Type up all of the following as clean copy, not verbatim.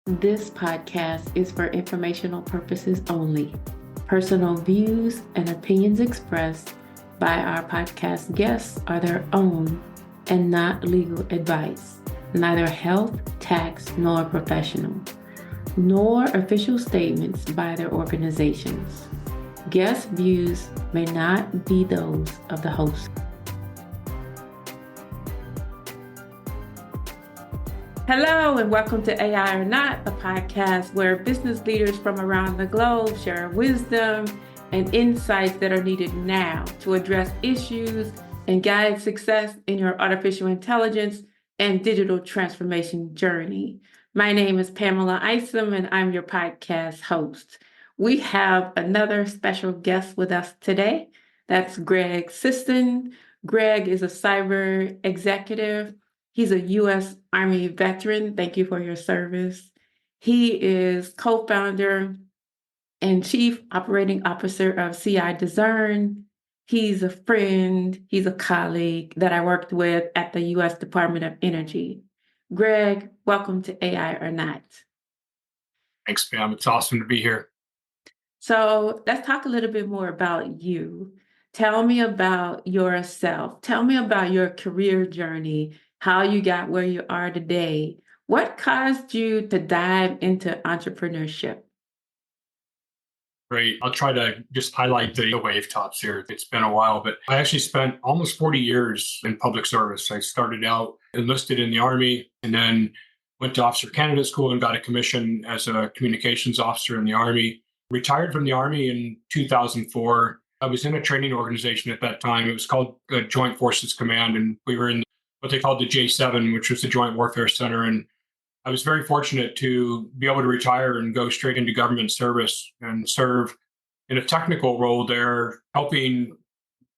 This podcast is for informational purposes only. Personal views and opinions expressed by our podcast guests are their own and not legal advice, neither health, tax, nor professional, nor official statements by their organizations. Guest views may not be those of the host. Hello, and welcome to AI or Not, a podcast where business leaders from around the globe share wisdom and insights that are needed now to address issues and guide success in your artificial intelligence and digital transformation journey. My name is Pamela Isom, and I'm your podcast host. We have another special guest with us today. That's Greg Sisson. Greg is a cyber executive. He's a U.S. Army veteran. Thank you for your service. He is co-founder and chief operating officer of CI-Discern. He's a friend. He's a colleague that I worked with at the U.S. Department of Energy. Greg, welcome to AI or Not. Thanks, Pam. It's awesome to be here. So let's talk a little bit more about you. Tell me about yourself. Tell me about your career journey, how you got where you are today. What caused you to dive into entrepreneurship? Great. I'll try to just highlight the wave tops here. It's been a while, but I actually spent almost 40 years in public service. I started out enlisted in the Army and then went to Officer Candidate School and got a commission as a communications officer in the Army. Retired from the Army in 2004. I was in a training organization at that time. It was called Joint Forces Command, and we were in what they called the J7, which was the Joint Warfare Center. And I was very fortunate to be able to retire and go straight into government service and serve in a technical role there, helping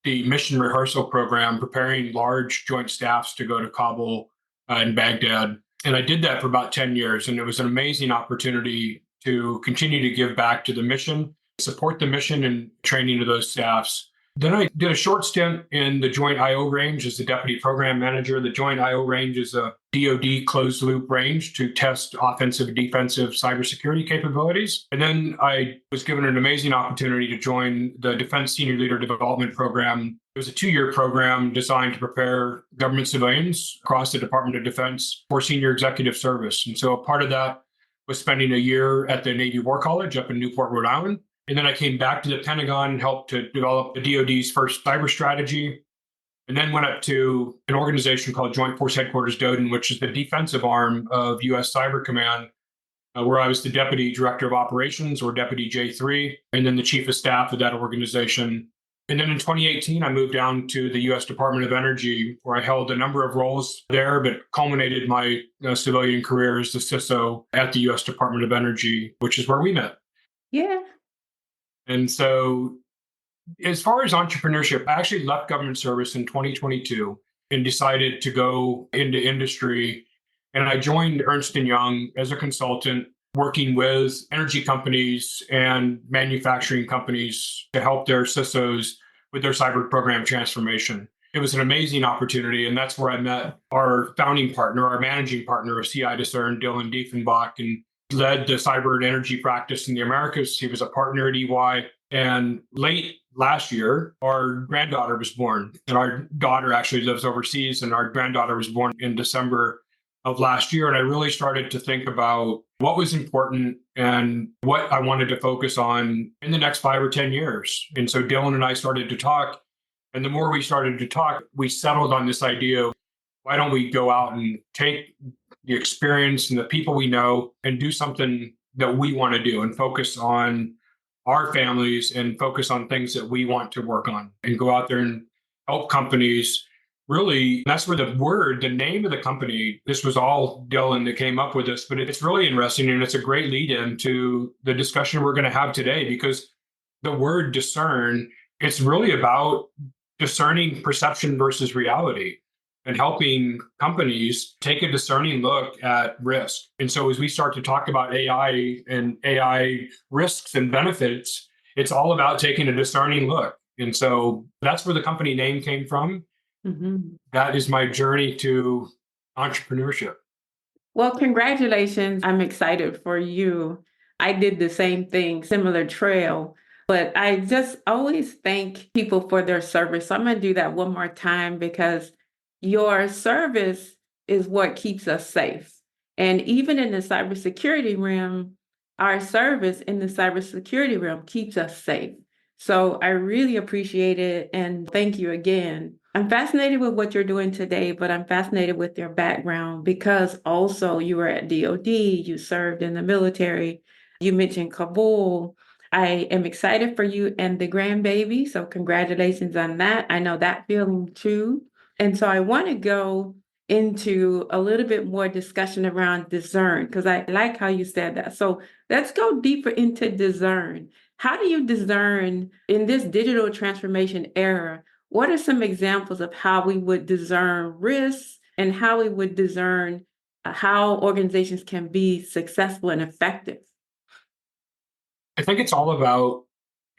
the mission rehearsal program, preparing large joint staffs to go to Kabul and Baghdad. And I did that for about 10 years. And it was an amazing opportunity to continue to give back to the mission, support the mission and training of those staffs. Then I did a short stint in the Joint IO range as the deputy program manager. The Joint IO range is a DoD closed loop range to test offensive and defensive cybersecurity capabilities. And then I was given an amazing opportunity to join the Defense Senior Leader Development Program. It was a 2-year program designed to prepare government civilians across the Department of Defense for senior executive service. And so a part of that was spending a year at the Navy War College up in Newport, Rhode Island. And then I came back to the Pentagon and helped to develop the DoD's first cyber strategy, and then went up to an organization called Joint Force Headquarters DoDIN, which is the defensive arm of U.S. Cyber Command, where I was the Deputy Director of Operations, or Deputy J3, and then the Chief of Staff of that organization. And then in 2018, I moved down to the U.S. Department of Energy, where I held a number of roles there, but culminated my civilian career as the CISO at the U.S. Department of Energy, which is where we met. Yeah. And so as far as entrepreneurship, I actually left government service in 2022 and decided to go into industry. And I joined Ernst & Young as a consultant, working with energy companies and manufacturing companies to help their CISOs with their cyber program transformation. It was an amazing opportunity. And that's where I met our founding partner, our managing partner of CI-Discern, Dylan Diefenbach, and led the cyber and energy practice in the Americas. He was a partner at EY. And late last year, our granddaughter was born. And our daughter actually lives overseas. And our granddaughter was born in December of last year. And I really started to think about what was important and what I wanted to focus on in the next 5 or 10 years. And so Dylan and I started to talk. And the more we started to talk, we settled on this idea of why don't we go out and take the experience and the people we know and do something that we want to do and focus on our families and focus on things that we want to work on and go out there and help companies. Really, that's where the name of the company, this was all Dylan that came up with this, but it's really interesting. And it's a great lead in to the discussion we're going to have today, because the word discern, it's really about discerning perception versus reality and helping companies take a discerning look at risk. And so as we start to talk about AI and AI risks and benefits, it's all about taking a discerning look. And so that's where the company name came from. Mm-hmm. That is my journey to entrepreneurship. Well, congratulations. I'm excited for you. I did the same thing, similar trail, but I just always thank people for their service. So I'm going to do that one more time because your service is what keeps us safe. And even in the cybersecurity realm, our service in the cybersecurity realm keeps us safe. So I really appreciate it. And thank you again. I'm fascinated with what you're doing today, but I'm fascinated with your background because also you were at DOD, you served in the military, you mentioned Kabul. I am excited for you and the grandbaby. So congratulations on that. I know that feeling too. And so I want to go into a little bit more discussion around discern because I like how you said that. So let's go deeper into discern. How do you discern in this digital transformation era? What are some examples of how we would discern risks and how we would discern how organizations can be successful and effective? I think it's all about,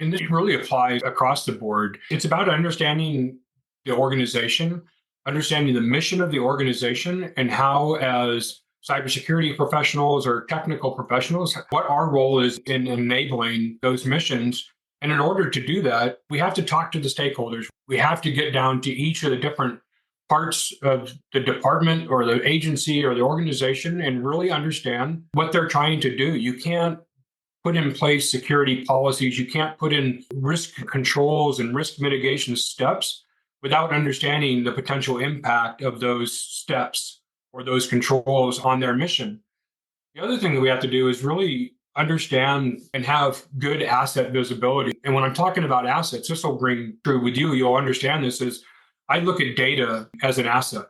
and this really applies across the board, it's about understanding the organization, understanding the mission of the organization, and how, as cybersecurity professionals or technical professionals, what our role is in enabling those missions. And in order to do that, we have to talk to the stakeholders. We have to get down to each of the different parts of the department or the agency or the organization and really understand what they're trying to do. You can't put in place security policies. You can't put in risk controls and risk mitigation steps without understanding the potential impact of those steps or those controls on their mission. The other thing that we have to do is really understand and have good asset visibility. And when I'm talking about assets, this will bring true with you. You'll understand this is I look at data as an asset.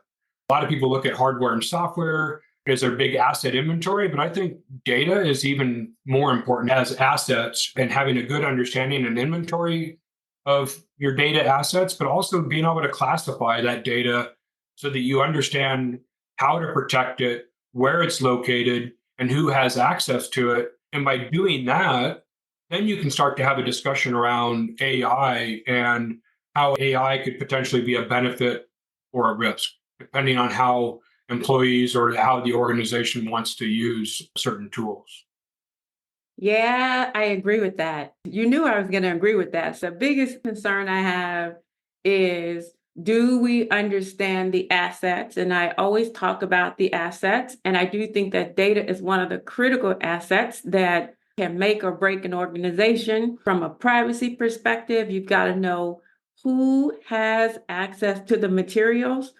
A lot of people look at hardware and software as their big asset inventory, but I think data is even more important as assets and having a good understanding and inventory of your data assets, but also being able to classify that data so that you understand how to protect it, where it's located, and who has access to it. And by doing that, then you can start to have a discussion around AI and how AI could potentially be a benefit or a risk, depending on how employees or how the organization wants to use certain tools. Yeah, I agree with that. You knew I was going to agree with that. So the biggest concern I have is, do we understand the assets? And I always talk about the assets. And I do think that data is one of the critical assets that can make or break an organization. From a privacy perspective, you've got to know who has access to the materials,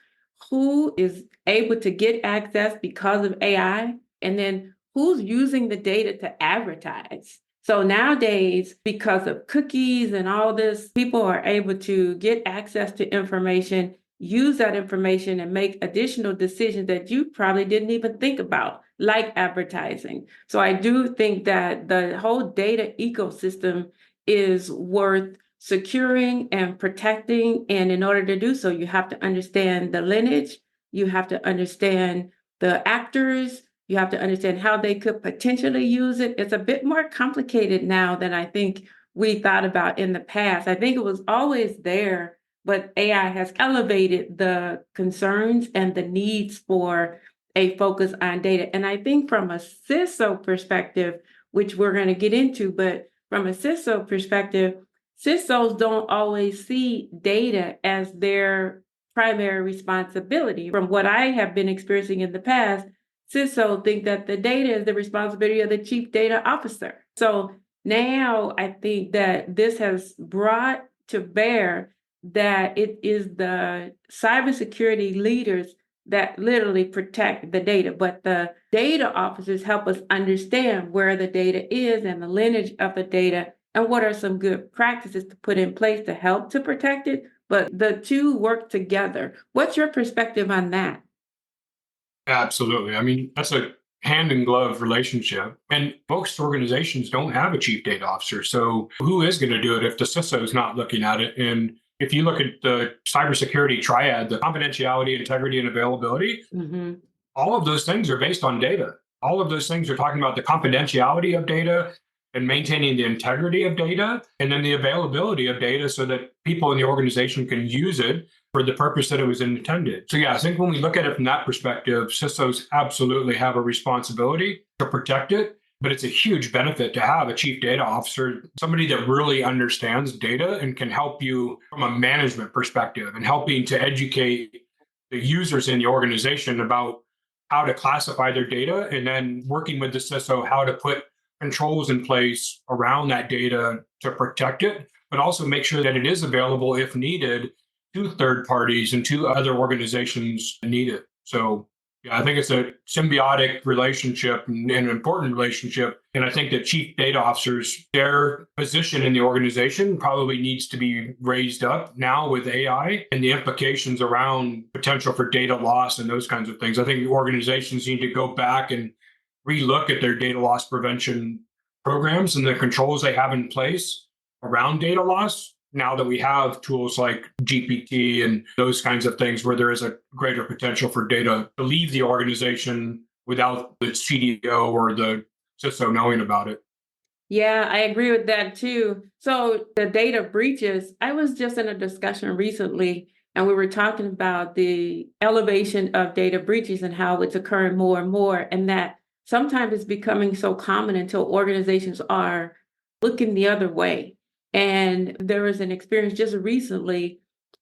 who is able to get access because of AI, and then who's using the data to advertise. So nowadays, because of cookies and all this, people are able to get access to information, use that information, and make additional decisions that you probably didn't even think about, like advertising. So I do think that the whole data ecosystem is worth securing and protecting. And in order to do so, you have to understand the lineage, you have to understand the actors, you have to understand how they could potentially use it. It's a bit more complicated now than I think we thought about in the past. I think it was always there, but AI has elevated the concerns and the needs for a focus on data. And I think from a CISO perspective, which we're going to get into, but from a CISO perspective, CISOs don't always see data as their primary responsibility. From what I have been experiencing in the past, CISO think that the data is the responsibility of the chief data officer. So now I think that this has brought to bear that it is the cybersecurity leaders that literally protect the data, but the data officers help us understand where the data is and the lineage of the data and what are some good practices to put in place to help to protect it. But the two work together. What's your perspective on that? Absolutely. I mean, that's a hand in glove relationship. And most organizations don't have a chief data officer. So who is going to do it if the CISO is not looking at it? And if you look at the cybersecurity triad, the confidentiality, integrity, and availability, all of those things are based on data. All of those things are talking about the confidentiality of data and maintaining the integrity of data, and then the availability of data so that people in the organization can use it for the purpose that it was intended. So yeah, I think when we look at it from that perspective, CISOs absolutely have a responsibility to protect it. But it's a huge benefit to have a chief data officer, somebody that really understands data and can help you from a management perspective and helping to educate the users in the organization about how to classify their data, and then working with the CISO how to put controls in place around that data to protect it, but also make sure that it is available if needed to third parties and to other organizations that need it. So yeah, I think it's a symbiotic relationship and an important relationship. And I think that chief data officers, their position in the organization probably needs to be raised up now with AI and the implications around potential for data loss and those kinds of things. I think organizations need to go back and relook at their data loss prevention programs and the controls they have in place around data loss, now that we have tools like GPT and those kinds of things where there is a greater potential for data to leave the organization without the CDO or the CISO knowing about it. Yeah, I agree with that too. So the data breaches, I was just in a discussion recently, and we were talking about the elevation of data breaches and how it's occurring more and more, and that sometimes it's becoming so common until organizations are looking the other way. And there was an experience just recently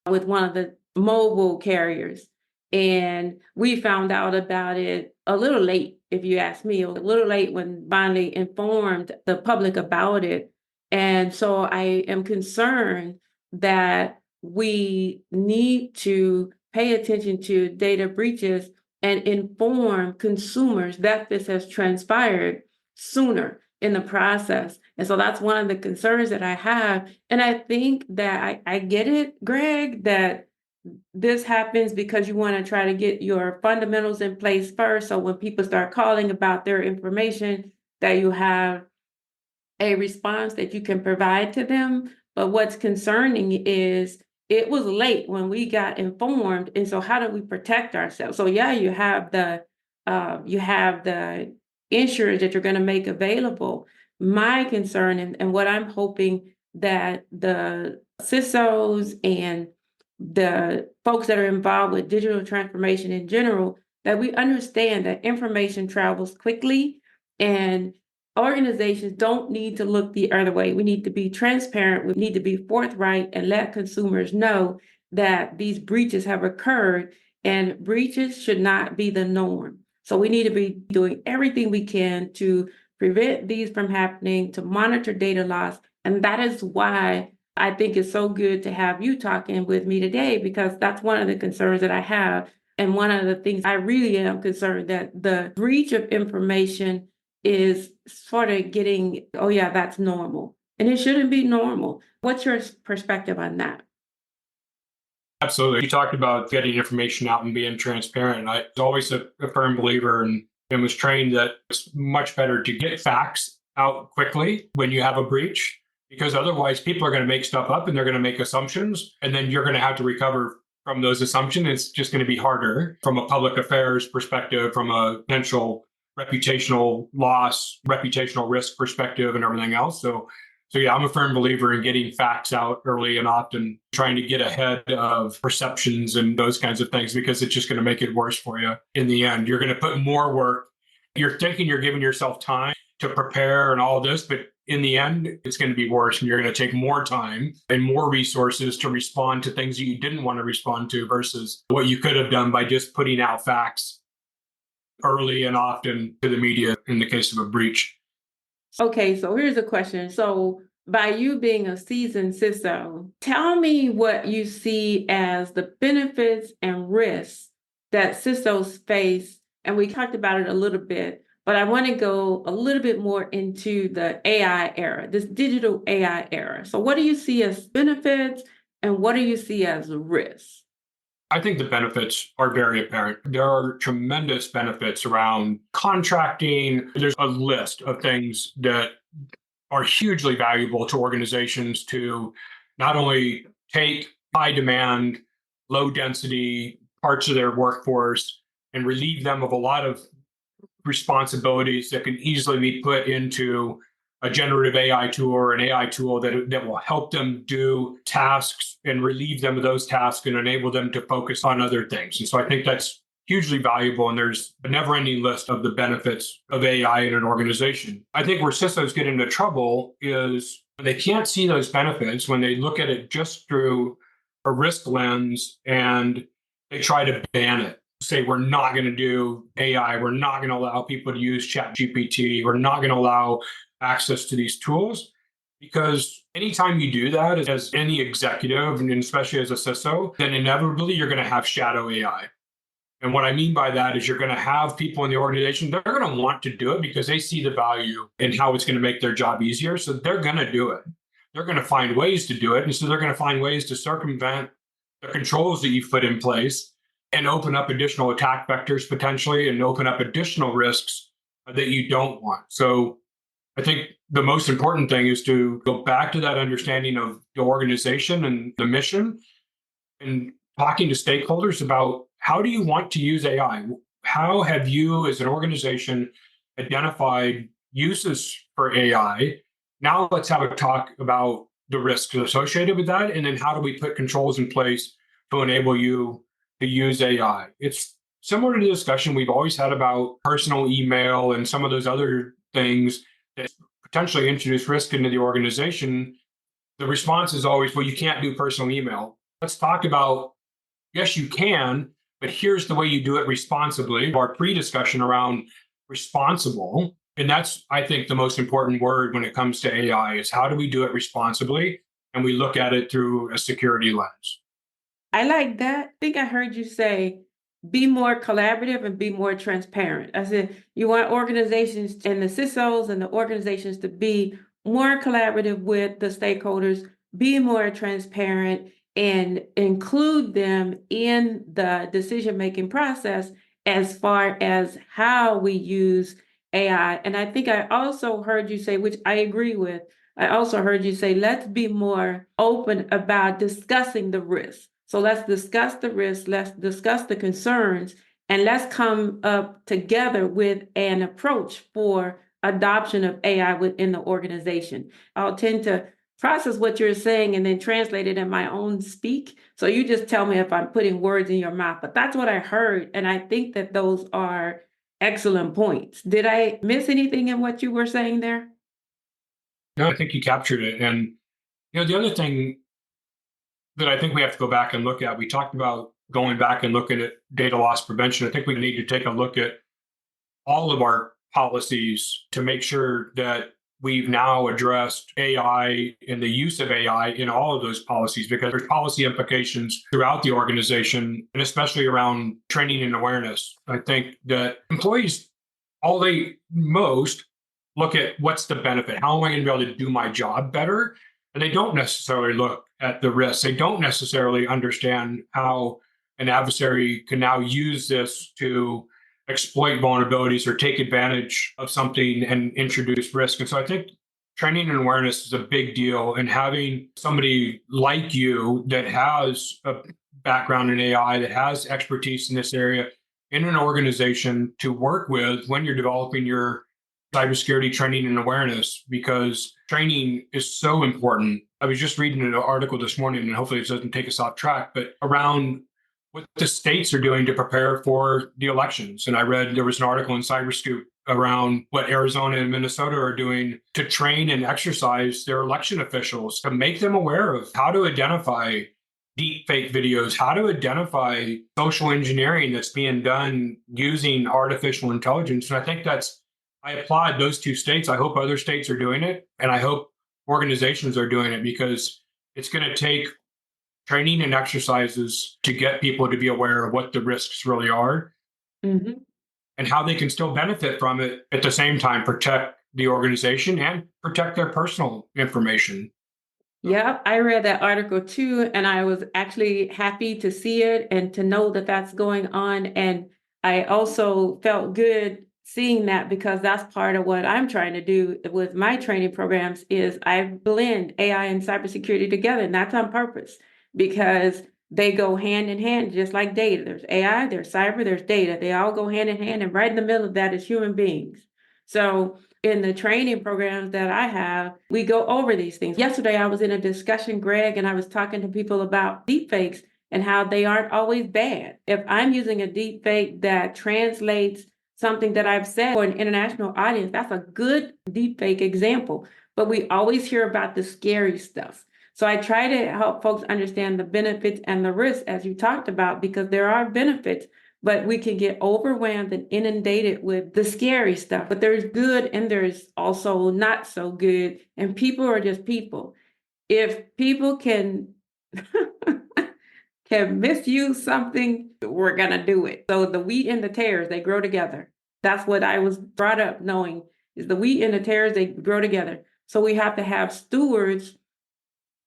with one of the mobile carriers, and we found out about it a little late, if you ask me, a little late when finally informed the public about it. And so I am concerned that we need to pay attention to data breaches and inform consumers that this has transpired sooner in the process. And so that's one of the concerns that I have. And I think that I get it, Greg, that this happens because you want to try to get your fundamentals in place first. So when people start calling about their information, that you have a response that you can provide to them. But what's concerning is it was late when we got informed. And so how do we protect ourselves? So yeah, you have the insurance that you're going to make available. My concern and what I'm hoping that the CISOs and the folks that are involved with digital transformation in general, that we understand that information travels quickly and organizations don't need to look the other way. We need to be transparent. We need to be forthright and let consumers know that these breaches have occurred, and breaches should not be the norm. So we need to be doing everything we can to prevent these from happening, to monitor data loss. And that is why I think it's so good to have you talking with me today, because that's one of the concerns that I have. And one of the things I really am concerned that the breach of information is sort of getting, oh yeah, that's normal. And it shouldn't be normal. What's your perspective on that? Absolutely. You talked about getting information out and being transparent. I was always a firm believer and was trained that it's much better to get facts out quickly when you have a breach, because otherwise people are going to make stuff up and they're going to make assumptions, and then you're going to have to recover from those assumptions. It's just going to be harder from a public affairs perspective, from a potential reputational loss, reputational risk perspective, and everything else. So yeah, I'm a firm believer in getting facts out early and often, trying to get ahead of perceptions and those kinds of things, because it's just going to make it worse for you in the end. You're going to put more work. You're thinking you're giving yourself time to prepare and all this, but in the end, it's going to be worse, and you're going to take more time and more resources to respond to things that you didn't want to respond to versus what you could have done by just putting out facts early and often to the media in the case of a breach. Okay, so here's a question. So by you being a seasoned CISO, tell me what you see as the benefits and risks that CISOs face. And we talked about it a little bit, but I want to go a little bit more into the AI era, this digital AI era. So what do you see as benefits and what do you see as risks? I think the benefits are very apparent. There are tremendous benefits around contracting. There's a list of things that are hugely valuable to organizations to not only take high demand, low density parts of their workforce and relieve them of a lot of responsibilities that can easily be put into a generative AI tool or an AI tool that will help them do tasks and relieve them of those tasks and enable them to focus on other things. And so I think that's hugely valuable. And there's a never ending list of the benefits of AI in an organization. I think where CISOs get into trouble is when they can't see those benefits, when they look at it just through a risk lens and they try to ban it. Say, we're not going to do AI. We're not going to allow people to use ChatGPT. We're not going to allow access to these tools. Because anytime you do that as any executive, and especially as a CISO, then inevitably you're going to have shadow AI. And what I mean by that is you're going to have people in the organization, they're going to want to do it because they see the value in how it's going to make their job easier. So they're going to do it. They're going to find ways to do it. And so they're going to find ways to circumvent the controls that you've put in place and open up additional attack vectors potentially and open up additional risks that you don't want. So I think the most important thing is to go back to that understanding of the organization and the mission and talking to stakeholders about how do you want to use AI? How have you as an organization identified uses for AI? Now let's have a talk about the risks associated with that. And then how do we put controls in place to enable you to use AI? It's similar to the discussion we've always had about personal email and some of those other things that potentially introduce risk into the organization. The response is always, well, you can't do personal email. Let's talk about, yes, you can, but here's the way you do it responsibly. Our pre-discussion around responsible, and that's, I think, the most important word when it comes to AI is how do we do it responsibly? And we look at it through a security lens. I like that. I think I heard you say, be more collaborative and be more transparent. I said, you want organizations and the CISOs and the organizations to be more collaborative with the stakeholders, be more transparent, and include them in the decision-making process as far as how we use AI. And I think I also heard you say, which I agree with, I also heard you say, let's be more open about discussing the risks. So let's discuss the risks, let's discuss the concerns, and let's come up together with an approach for adoption of AI within the organization. I'll tend to process what you're saying and then translate it in my own speak. So you just tell me if I'm putting words in your mouth, but that's what I heard. And I think that those are excellent points. Did I miss anything in what you were saying there? No, I think you captured it. And the other thing that I think we have to go back and look at, we talked about going back and looking at data loss prevention. I think we need to take a look at all of our policies to make sure that we've now addressed AI and the use of AI in all of those policies, because there's policy implications throughout the organization, and especially around training and awareness. I think that employees, all they most look at what's the benefit? How am I going to be able to do my job better? And they don't necessarily look at the risks. They don't necessarily understand how an adversary can now use this to exploit vulnerabilities or take advantage of something and introduce risk. And so I think training and awareness is a big deal. And having somebody like you that has a background in AI, that has expertise in this area in an organization to work with when you're developing your cybersecurity training and awareness, because training is so important. I was just reading an article this morning, and hopefully it doesn't take us off track, but around what the states are doing to prepare for the elections. And I read there was an article in CyberScoop around what Arizona and Minnesota are doing to train and exercise their election officials to make them aware of how to identify deep fake videos, how to identify social engineering that's being done using artificial intelligence. And I think I applaud those two states. I hope other states are doing it. And I hope organizations are doing it, because it's going to take training and exercises to get people to be aware of what the risks really are, Mm-hmm. and how they can still benefit from it at the same time, protect the organization and protect their personal information. Yep, I read that article too, and I was actually happy to see it and to know that that's going on. And I also felt good seeing that, because that's part of what I'm trying to do with my training programs is I blend AI and cybersecurity together, and that's on purpose, because they go hand in hand, just like data. There's AI, there's cyber, there's data. They all go hand in hand, and right in the middle of that is human beings. So in the training programs that I have, we go over these things. Yesterday, I was in a discussion, Greg, and I was talking to people about deepfakes and how they aren't always bad. If I'm using a deepfake that translates something that I've said for an international audience, that's a good deepfake example. But we always hear about the scary stuff. So I try to help folks understand the benefits and the risks, as you talked about, because there are benefits, but we can get overwhelmed and inundated with the scary stuff. But there's good and there's also not so good. And people are just people. If people can can misuse something, we're gonna do it. So the wheat and the tares, they grow together. That's what I was brought up knowing, is the wheat and the tares, they grow together. So we have to have stewards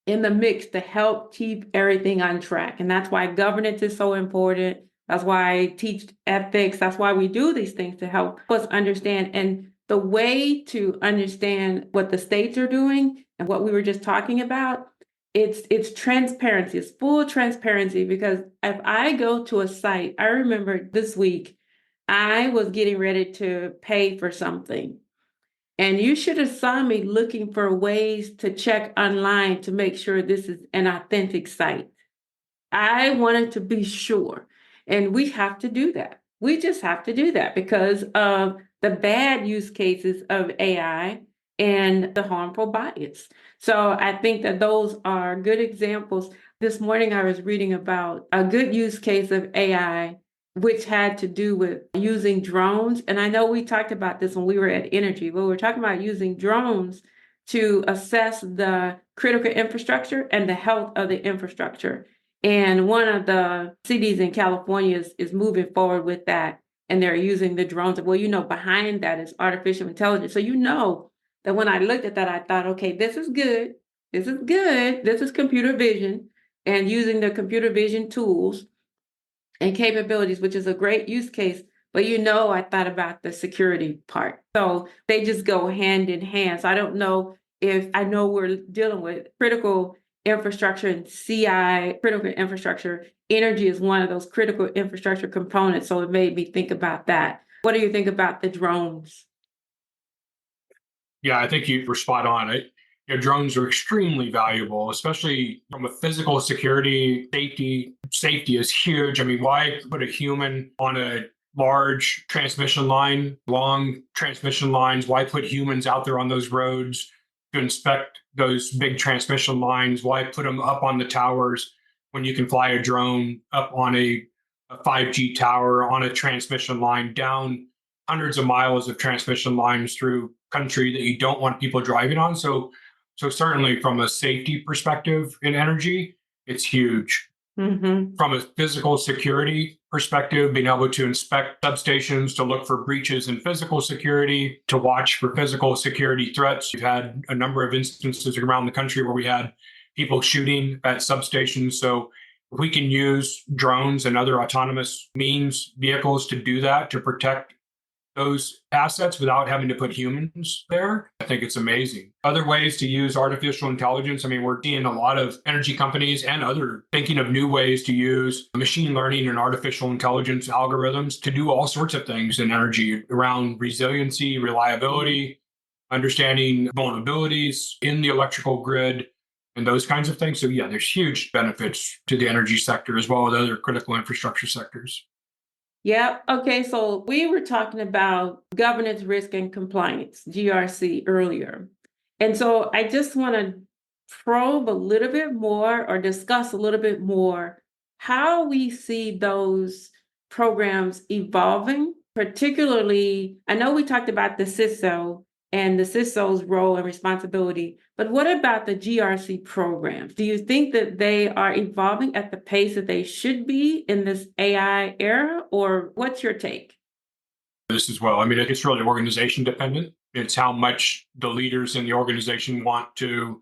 in the mix to help keep everything on track. And that's why governance is so important. That's why I teach ethics. That's why we do these things, to help us understand. And the way to understand what the states are doing and what we were just talking about, it's transparency. It's full transparency, because if I go to a site, I remember this week, I was getting ready to pay for something. And you should have saw me looking for ways to check online to make sure this is an authentic site. I wanted to be sure. And we have to do that. We just have to do that because of the bad use cases of AI and the harmful bias. So I think that those are good examples. This morning, I was reading about a good use case of AI, which had to do with using drones. And I know we talked about this when we were at Energy, but we're talking about using drones to assess the critical infrastructure and the health of the infrastructure. And one of the cities in California is moving forward with that. And they're using the drones. Well, behind that is artificial intelligence. So that when I looked at that, I thought, okay, this is good. This is good. This is computer vision, and using the computer vision tools and capabilities, which is a great use case. But I thought about the security part. So they just go hand in hand. So I don't know if I know we're dealing with critical infrastructure and CI, critical infrastructure. Energy is one of those critical infrastructure components. So it made me think about that. What do you think about the drones? Yeah, I think you were spot on. Drones are extremely valuable, especially from a physical security, safety. Safety is huge. I mean, why put a human on a large transmission line, long transmission lines? Why put humans out there on those roads to inspect those big transmission lines? Why put them up on the towers when you can fly a drone up on a 5G tower, on a transmission line, down hundreds of miles of transmission lines through country that you don't want people driving on? So certainly from a safety perspective in energy, it's huge. Mm-hmm. From a physical security perspective, being able to inspect substations, to look for breaches in physical security, to watch for physical security threats. We've had a number of instances around the country where we had people shooting at substations. So if we can use drones and other autonomous vehicles to do that, to protect those assets without having to put humans there, I think it's amazing. Other ways to use artificial intelligence. I mean, we're seeing a lot of energy companies and other thinking of new ways to use machine learning and artificial intelligence algorithms to do all sorts of things in energy around resiliency, reliability, understanding vulnerabilities in the electrical grid, and those kinds of things. So yeah, there's huge benefits to the energy sector as well as other critical infrastructure sectors. Yeah. Okay. So we were talking about governance, risk, and compliance, GRC, earlier. And so I just want to probe a little bit more or discuss a little bit more how we see those programs evolving. Particularly, I know we talked about the CISO and the CISO's role and responsibility, but what about the GRC programs? Do you think that they are evolving at the pace that they should be in this AI era, or what's your take? This as well. I mean, it's really organization dependent. It's how much the leaders in the organization want to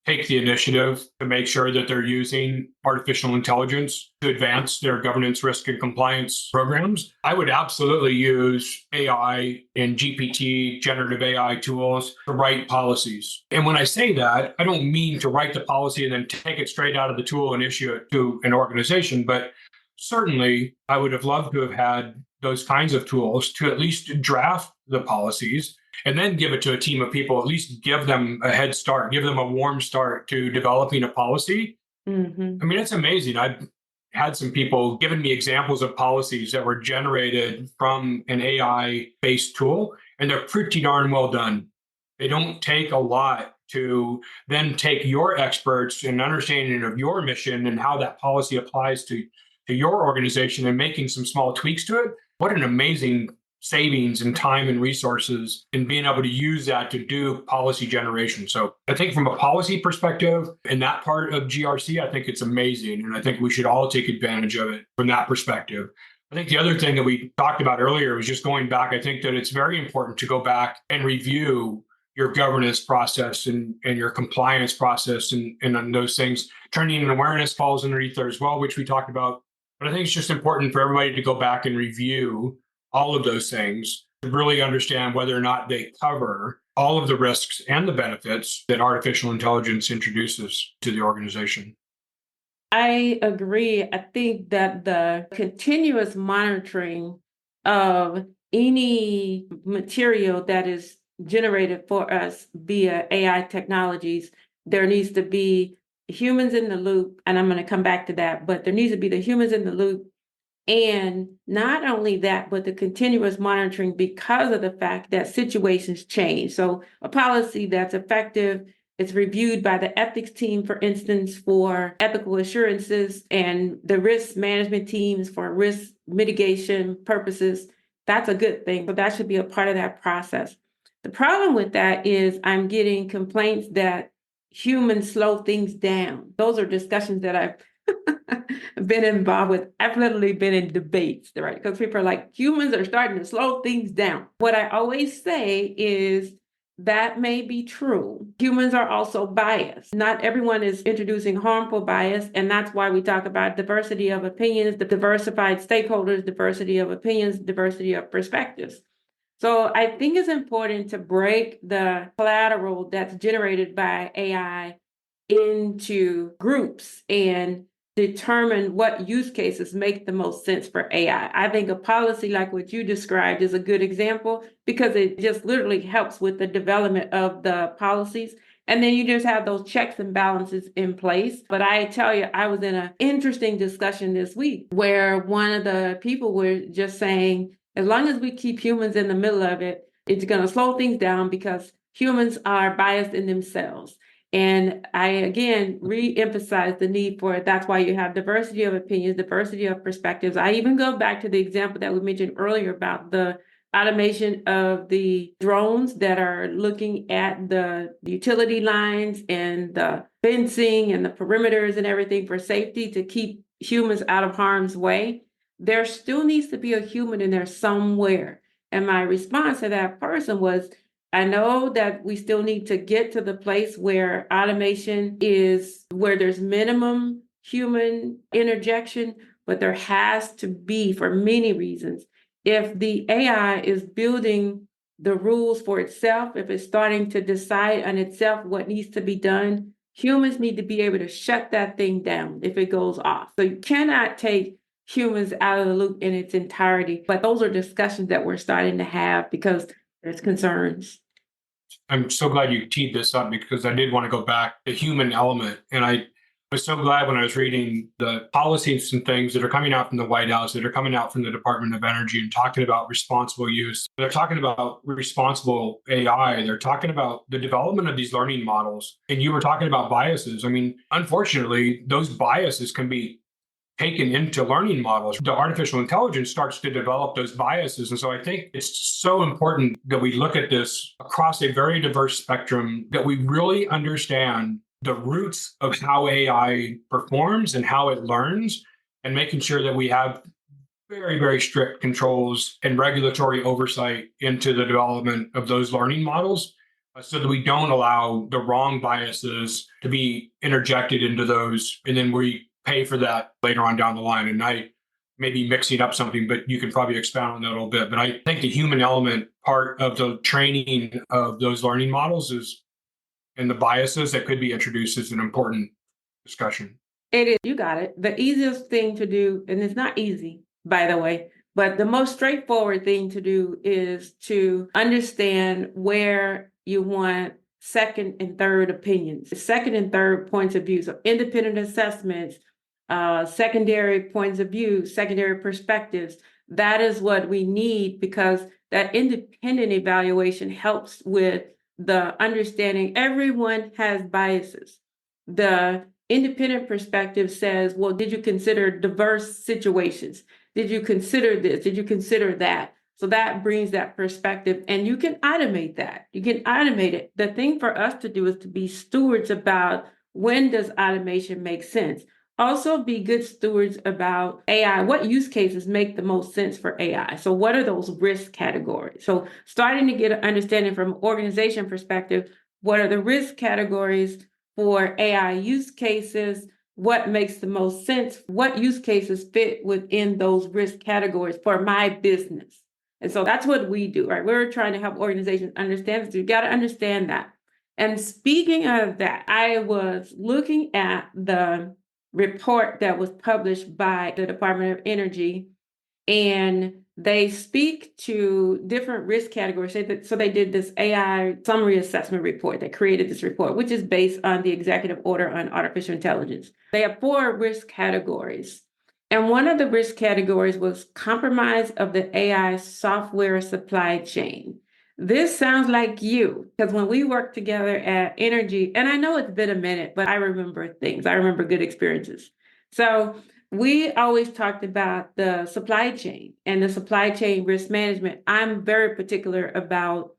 take the initiative to make sure that they're using artificial intelligence to advance their governance, risk, and compliance programs. I would absolutely use AI and GPT, generative AI tools to write policies. And when I say that, I don't mean to write the policy and then take it straight out of the tool and issue it to an organization, but certainly I would have loved to have had those kinds of tools to at least draft the policies and then give it to a team of people, at least give them a head start, give them a warm start to developing a policy. Mm-hmm. I mean, it's amazing. I've had some people giving me examples of policies that were generated from an AI-based tool, and they're pretty darn well done. They don't take a lot to then take your experts and understanding of your mission and how that policy applies to your organization and making some small tweaks to it. What an amazing savings in time and resources and being able to use that to do policy generation. So I think from a policy perspective in that part of GRC, I think it's amazing. And I think we should all take advantage of it from that perspective. I think the other thing that we talked about earlier was just going back. I think that it's very important to go back and review your governance process and your compliance process and those things. Training and awareness falls underneath there as well, which we talked about. But I think it's just important for everybody to go back and review all of those things to really understand whether or not they cover all of the risks and the benefits that artificial intelligence introduces to the organization. I agree. I think that the continuous monitoring of any material that is generated for us via AI technologies, there needs to be humans in the loop. And I'm going to come back to that, but there needs to be the humans in the loop. And not only that, but the continuous monitoring because of the fact that situations change. So a policy that's effective is reviewed by the ethics team, for instance, for ethical assurances and the risk management teams for risk mitigation purposes. That's a good thing, but that should be a part of that process. The problem with that is I'm getting complaints that humans slow things down. Those are discussions that I've been involved with. I've literally been in debates, right? Because people are like, humans are starting to slow things down. What I always say is that may be true. Humans are also biased. Not everyone is introducing harmful bias. And that's why we talk about diversity of opinions, the diversified stakeholders, diversity of opinions, diversity of perspectives. So I think it's important to break the collateral that's generated by AI into groups and determine what use cases make the most sense for AI. I think a policy like what you described is a good example because it just literally helps with the development of the policies. And then you just have those checks and balances in place. But I tell you, I was in an interesting discussion this week where one of the people were just saying, as long as we keep humans in the middle of it, it's going to slow things down because humans are biased in themselves. And I, again, re-emphasize the need for it. That's why you have diversity of opinions, diversity of perspectives. I even go back to the example that we mentioned earlier about the automation of the drones that are looking at the utility lines and the fencing and the perimeters and everything for safety to keep humans out of harm's way. There still needs to be a human in there somewhere. And my response to that person was, I know that we still need to get to the place where automation is where there's minimum human interjection, but there has to be, for many reasons. If the AI is building the rules for itself, if it's starting to decide on itself what needs to be done, humans need to be able to shut that thing down if it goes off. So you cannot take humans out of the loop in its entirety. But those are discussions that we're starting to have because there's concerns. I'm so glad you teed this up because I did want to go back to the human element. And I was so glad when I was reading the policies and things that are coming out from the White House, that are coming out from the Department of Energy and talking about responsible use. They're talking about responsible AI. They're talking about the development of these learning models. And you were talking about biases. I mean, unfortunately, those biases can be taken into learning models. The artificial intelligence starts to develop those biases. And so I think it's so important that we look at this across a very diverse spectrum, that we really understand the roots of how AI performs and how it learns, and making sure that we have very, very strict controls and regulatory oversight into the development of those learning models so that we don't allow the wrong biases to be interjected into those. And then we pay for that later on down the line. And I may be mixing up something, but you can probably expound on that a little bit. But I think the human element part of the training of those learning models is, and the biases that could be introduced, is an important discussion. It is, you got it. The easiest thing to do, and it's not easy, by the way, But the most straightforward thing to do is to understand where you want second and third opinions, second and third points of view. So independent assessments, secondary points of view, secondary perspectives. That is what we need, because that independent evaluation helps with the understanding everyone has biases. The independent perspective says, well, did you consider diverse situations? Did you consider this? Did you consider that? So that brings that perspective, and you can automate that. You can automate it. The thing for us to do is to be stewards about when does automation make sense. Also be good stewards about AI. What use cases make the most sense for AI? So what are those risk categories? So starting to get an understanding from an organization perspective, what are the risk categories for AI use cases? What makes the most sense? What use cases fit within those risk categories for my business? And so that's what we do, right? We're trying to help organizations understand this. You've got to understand that. And speaking of that, I was looking at the report that was published by the Department of Energy, and they speak to different risk categories. So they did this AI summary assessment report. They created this report, which is based on the executive order on artificial intelligence. They have 4 risk categories. And one of the risk categories was compromise of the AI software supply chain. This sounds like you, because when we worked together at Energy, and I know it's been a minute, but I remember things. I remember good experiences. So we always talked about the supply chain and the supply chain risk management. I'm very particular about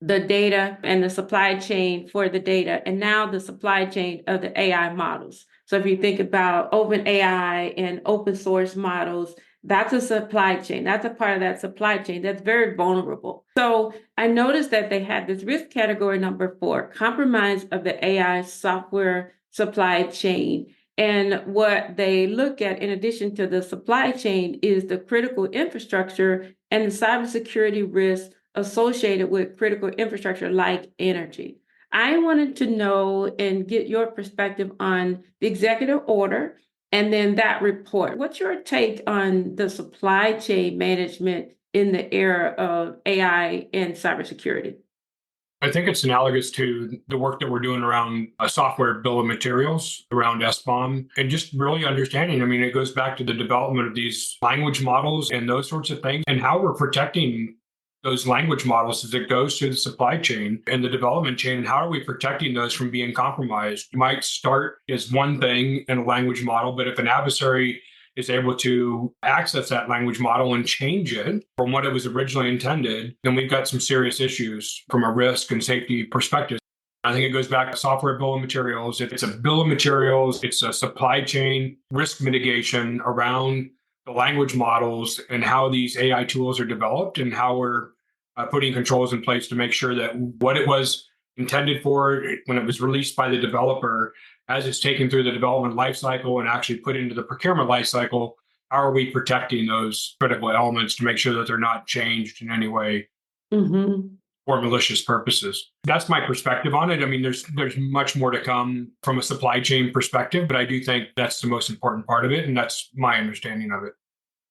the data and the supply chain for the data, and now the supply chain of the AI models. So if you think about OpenAI and open source models, that's a supply chain. That's a part of that supply chain that's very vulnerable. So I noticed that they had this risk category number 4, compromise of the AI software supply chain. And what they look at, in addition to the supply chain, is the critical infrastructure and the cybersecurity risks associated with critical infrastructure like energy. I wanted to know and get your perspective on the executive order and then that report. What's your take on the supply chain management in the era of AI and cybersecurity? I think it's analogous to the work that we're doing around a software bill of materials, around SBOM, and just really understanding. I mean, it goes back to the development of these language models and those sorts of things, and how we're protecting those language models as it goes through the supply chain and the development chain, and how are we protecting those from being compromised? You might start as one thing in a language model, but if an adversary is able to access that language model and change it from what it was originally intended, then we've got some serious issues from a risk and safety perspective. I think it goes back to software bill of materials. If it's a bill of materials, it's a supply chain risk mitigation around the language models and how these AI tools are developed, and how we're putting controls in place to make sure that what it was intended for when it was released by the developer, as it's taken through the development lifecycle and actually put into the procurement lifecycle, how are we protecting those critical elements to make sure that they're not changed in any way for malicious purposes? That's my perspective on it. I mean, there's much more to come from a supply chain perspective, but I do think that's the most important part of it, and that's my understanding of it.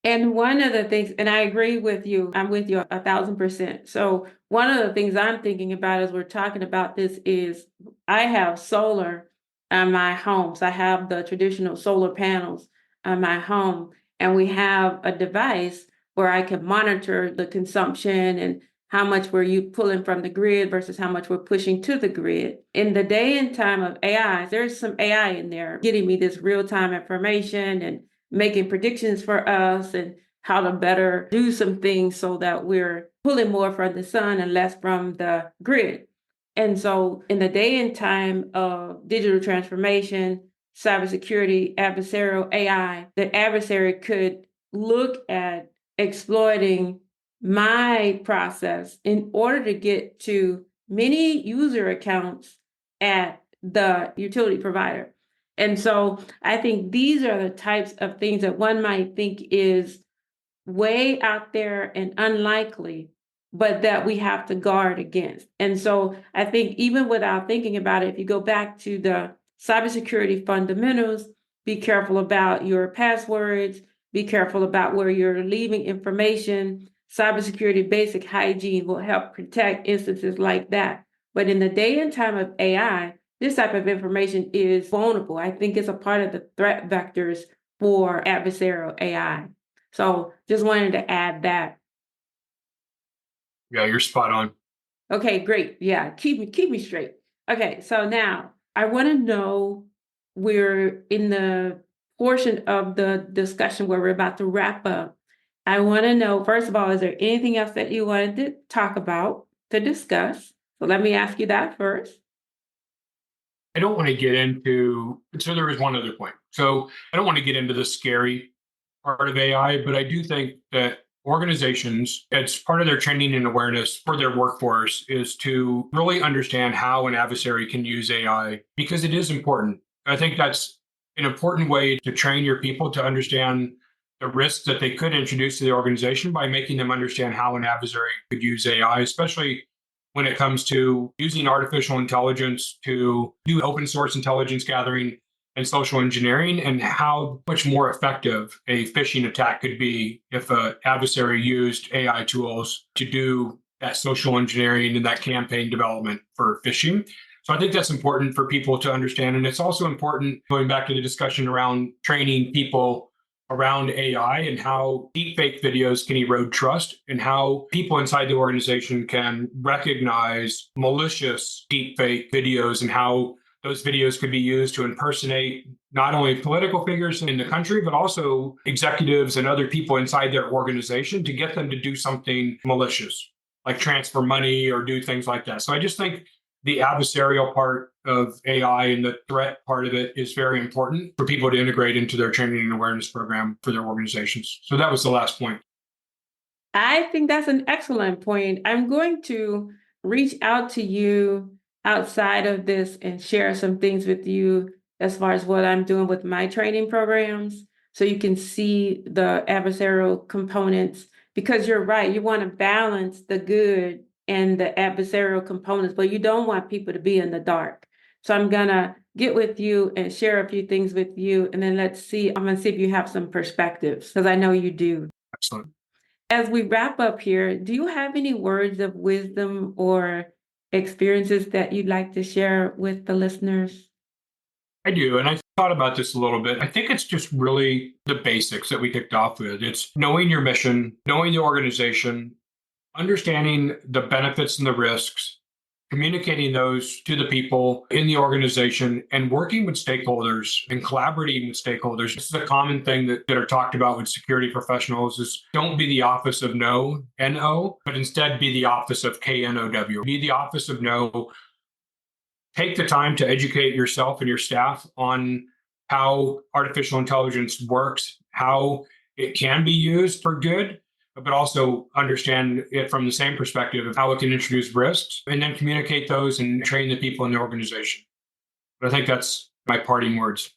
And one of the things, and I agree with you, I'm with you 1,000%. So one of the things I'm thinking about as we're talking about this is I have solar on my home. So I have the traditional solar panels on my home, and we have a device where I can monitor the consumption and how much we're pulling from the grid versus how much we're pushing to the grid. In the day and time of AI, there's some AI in there getting me this real-time information and making predictions for us and how to better do some things so that we're pulling more from the sun and less from the grid. And so in the day and time of digital transformation, cybersecurity, adversarial AI, the adversary could look at exploiting my process in order to get to many user accounts at the utility provider. And so I think these are the types of things that one might think is way out there and unlikely, but that we have to guard against. And so I think even without thinking about it, if you go back to the cybersecurity fundamentals, be careful about your passwords, be careful about where you're leaving information. Cybersecurity basic hygiene will help protect instances like that. But in the day and time of AI, this type of information is vulnerable. I think it's a part of the threat vectors for adversarial AI. So just wanted to add that. Yeah, you're spot on. Okay, great. Yeah, keep me straight. Okay, so now I want to know, we're in the portion of the discussion where we're about to wrap up. I want to know, first of all, is there anything else that you wanted to talk about, to discuss? So let me ask you that first. I don't want to get into, so there is one other point. So I don't want to get into the scary part of AI, but I do think that organizations, it's part of their training and awareness for their workforce is to really understand how an adversary can use AI because it is important. I think that's an important way to train your people to understand the risks that they could introduce to the organization by making them understand how an adversary could use AI, especially when it comes to using artificial intelligence to do open source intelligence gathering and social engineering, and how much more effective a phishing attack could be if an adversary used AI tools to do that social engineering and that campaign development for phishing. So I think that's important for people to understand. And it's also important, going back to the discussion around training people around AI and how deepfake videos can erode trust and how people inside the organization can recognize malicious deepfake videos and how those videos could be used to impersonate not only political figures in the country, but also executives and other people inside their organization to get them to do something malicious, like transfer money or do things like that. So I just think the adversarial part of AI and the threat part of it is very important for people to integrate into their training and awareness program for their organizations. So that was the last point. I think that's an excellent point. I'm going to reach out to you outside of this and share some things with you as far as what I'm doing with my training programs, so you can see the adversarial components, because you're right, you want to balance the good and the adversarial components, but you don't want people to be in the dark. So I'm gonna get with you and share a few things with you, and then I'm gonna see if you have some perspectives, because I know you do. Excellent. As we wrap up here, do you have any words of wisdom or experiences that you'd like to share with the listeners? I do. And I thought about this a little bit. I think it's just really the basics that we kicked off with. It's knowing your mission, knowing the organization, understanding the benefits and the risks, communicating those to the people in the organization, and working with stakeholders and collaborating with stakeholders. This is a common thing that are talked about with security professionals is don't be the office of no, N-O, but instead be the office of K-N-O-W. Be the office of no. Take the time to educate yourself and your staff on how artificial intelligence works, how it can be used for good, but also understand it from the same perspective of how it can introduce risks, and then communicate those and train the people in the organization. But I think that's my parting words.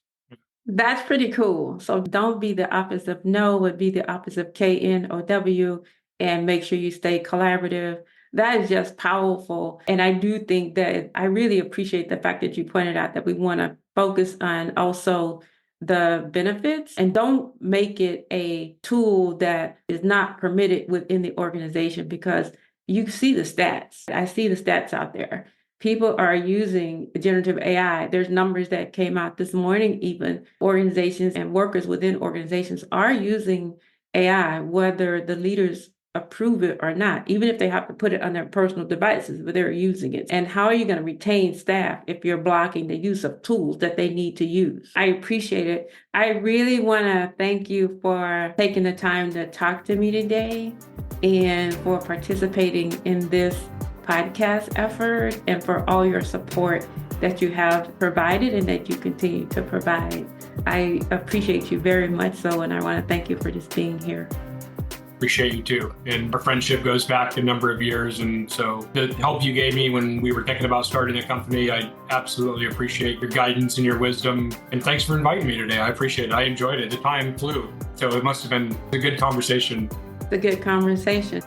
That's pretty cool. So don't be the opposite of no, but be the opposite of K-N-O-W, and make sure you stay collaborative. That is just powerful. And I do think that I really appreciate the fact that you pointed out that we want to focus on also the benefits, and don't make it a tool that is not permitted within the organization, because you see the stats. I see the stats out there. People are using generative AI. There's numbers that came out this morning, even organizations and workers within organizations are using AI, whether the leaders approve it or not, even if they have to put it on their personal devices, but they're using it. And how are you going to retain staff if you're blocking the use of tools that they need to use? I appreciate it. I really want to thank you for taking the time to talk to me today, and for participating in this podcast effort, and for all your support that you have provided and that you continue to provide. I appreciate you very much so, and I want to thank you for just being here. Appreciate you too. And our friendship goes back a number of years. And so the help you gave me when we were thinking about starting a company, I absolutely appreciate your guidance and your wisdom. And thanks for inviting me today. I appreciate it. I enjoyed it. The time flew. So it must have been a good conversation. It's a good conversation.